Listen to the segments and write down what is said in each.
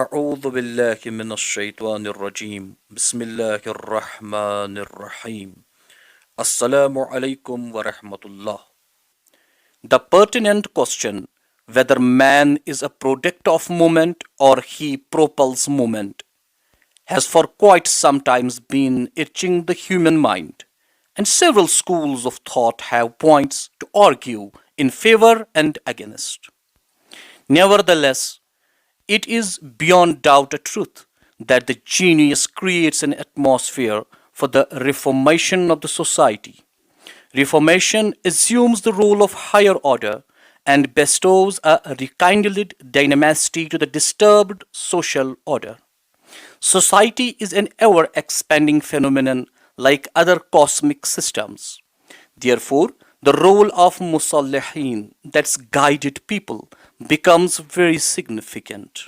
أعوذ بالله من الشيطان الرجيم بسم الله الرحمن الرحيم Assalamu alaikum wa rahmatullah. The pertinent question whether man is a product of movement or he propels movement has for quite some times been itching the human mind, and several schools of thought have points to argue in favor and against. Nevertheless, it is beyond doubt a truth that the genius creates an atmosphere for the reformation of the society. Reformation assumes the role of higher order and bestows a rekindled dynasty to the disturbed social order. Society is an ever expanding phenomenon like other cosmic systems. Therefore, the role of Musallihin, that's guided people, becomes very significant.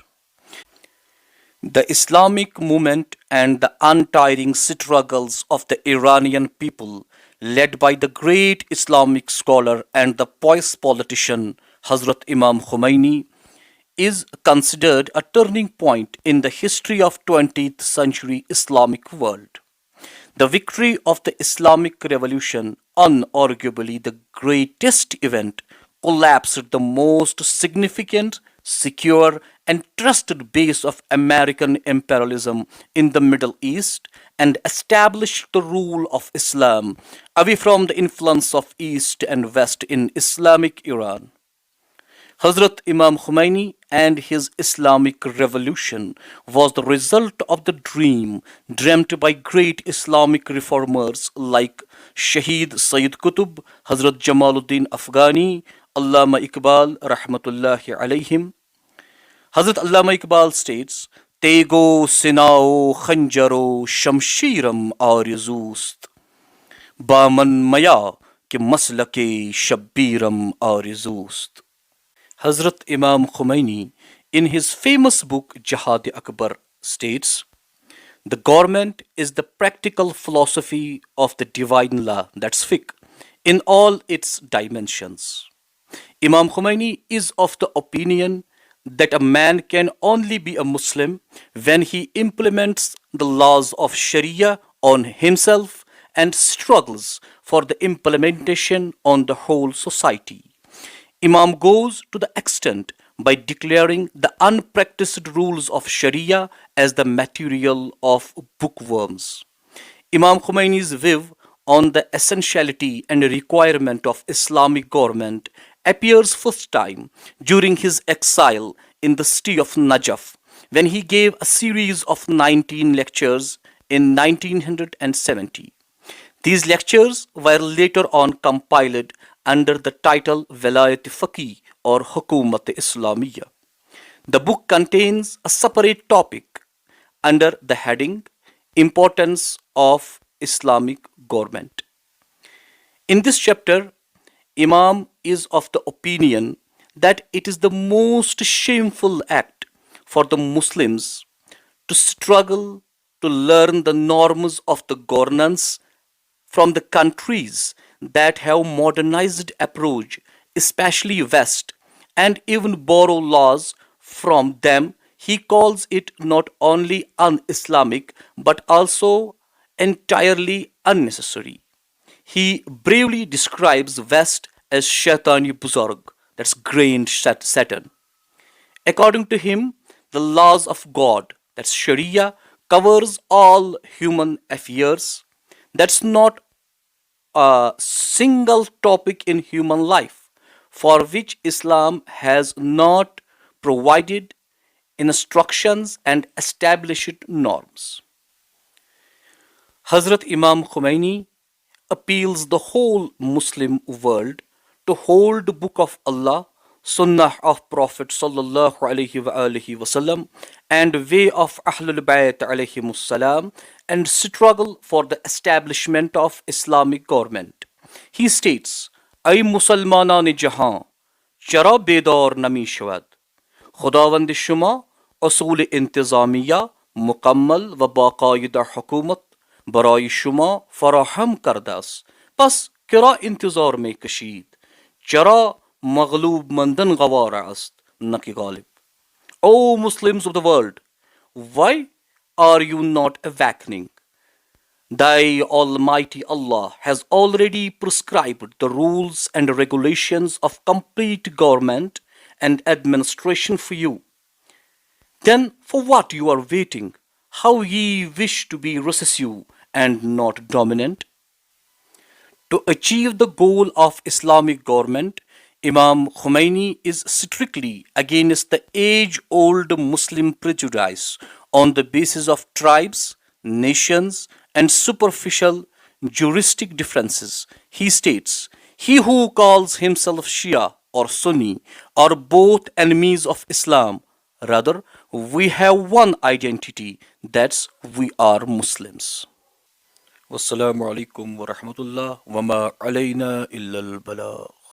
The Islamic movement and the untiring struggles of the Iranian people, led by the great Islamic scholar and the pious politician Hazrat Imam Khomeini, is considered a turning point in the history of 20th century Islamic world. The victory of the Islamic Revolution, unarguably the greatest event, collapsed the most significant, secure, and trusted base of American imperialism in the Middle East and established the rule of Islam away from the influence of East and West in Islamic Iran. Hazrat Imam Khomeini and his Islamic revolution was the result of the dream dreamt by great Islamic reformers like Shaheed Sayyid Qutb, Hazrat Jamaluddin Afghani, Allama Iqbal rahmatullahi alayhim. Hazrat Allama Iqbal states, Tego sinao khanjaro shamshiram arizust, Baman maya ke maslake shabbiram arizust. Hazrat Imam Khomeini, in his famous book Jihad Akbar, states, the government is the practical philosophy of the divine law, that's fiqh, in all its dimensions. Imam Khomeini is of the opinion that a man can only be a Muslim when he implements the laws of Sharia on himself and struggles for the implementation on the whole society. Imam goes to the extent by declaring the unpracticed rules of Sharia as the material of bookworms. Imam Khomeini's view on the essentiality and requirement of Islamic government appears first time during his exile in the city of Najaf when he gave a series of 19 lectures in 1970. These lectures were later on compiled under the title Velayat Faqih or Hukumat Islamiyya. The book contains a separate topic under the heading Importance of Islamic Government. In this chapter, Imam is of the opinion that it is the most shameful act for the Muslims to struggle to learn the norms of the governance from the countries that have modernized approach, especially West, and even borrow laws from them. He calls it not only un-Islamic but also entirely unnecessary. He bravely describes West as Shaitani Buzarg, that's grand Satan. According to him, the laws of God, that's Sharia, covers all human affairs. That's not a single topic in human life for which Islam has not provided instructions and established norms. Hazrat Imam Khomeini appeals the whole Muslim world to hold the Book of Allah, Sunnah of Prophet sallallahu alaihi wasallam, and way of Ahlul Bayt alayhimus salam, and struggle for the establishment of Islamic government. He states, Ay Musalmanan jahan, chara bedar nami shavad, Khudawand shuma اصول انتظامیہ مکمل و باقاعدہ حکومت برای شما فراہم کرده است پس کرا انتظار می کشید چرا مغلوب مندن گوار است نه که غالب O Muslims of the world, why are you not awakening? Thy Almighty Allah has already prescribed the rules and regulations of complete government and administration for you. Then for what you are waiting? How ye wish to be recessive and not dominant? To achieve the goal of Islamic government, Imam Khomeini is strictly against the age-old Muslim prejudice on the basis of tribes, nations, and superficial juristic differences. He states, "He who calls himself Shia or Sunni are both enemies of Islam. Rather, we have one identity, that's we are Muslims." Wassalamu alaikum wa rahmatullah wa ma alayna illa al-bala.